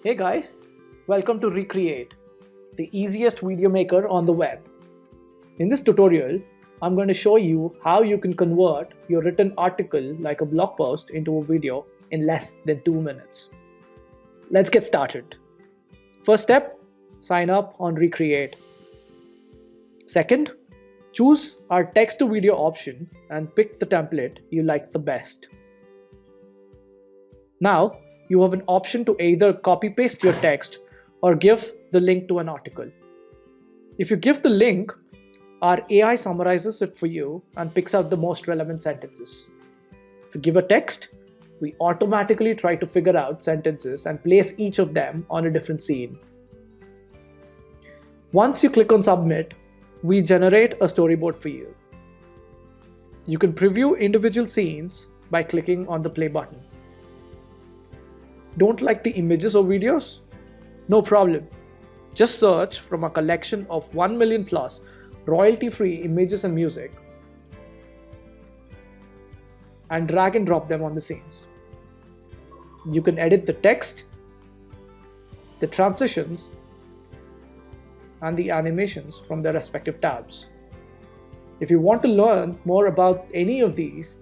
Hey guys, welcome to Recreate, the easiest video maker on the web. In this tutorial, I'm going to show you how you can convert your written article like a blog post into a video in less than 2 minutes. Let's get started. First step, sign up on Recreate. Second, choose our text to video option and pick the template you like the best. Now, you have an option to either copy paste your text or give the link to an article. If you give the link, our AI summarizes it for you and picks out the most relevant sentences. If you give a text, we automatically try to figure out sentences and place each of them on a different scene. Once you click on submit, we generate a storyboard for you. You can preview individual scenes by clicking on the play button. Don't like the images or videos? No problem. Just search from a collection of 1 million plus royalty-free images and music and drag and drop them on the scenes. You can edit the text, the transitions, and the animations from their respective tabs. If you want to learn more about any of these,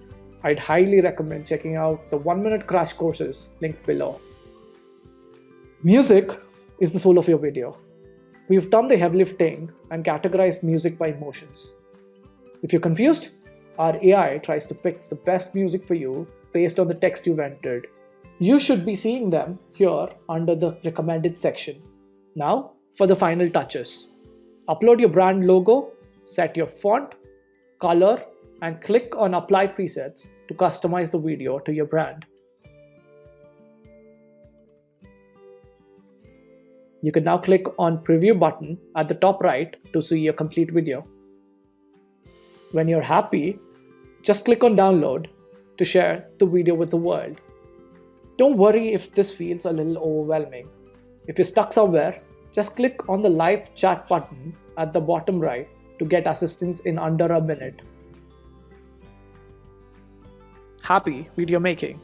I'd highly recommend checking out the 1-minute crash courses linked below. Music is the soul of your video. We've done the heavy lifting and categorized music by emotions. If you're confused, our AI tries to pick the best music for you based on the text you've entered. You should be seeing them here under the recommended section. Now, for the final touches. Upload your brand logo, set your font, color, and click on Apply Presets to customize the video to your brand. You can now click on Preview button at the top right to see your complete video. When you're happy, just click on Download to share the video with the world. Don't worry if this feels a little overwhelming. If you're stuck somewhere, just click on the live chat button at the bottom right to get assistance in under a minute. Happy video making!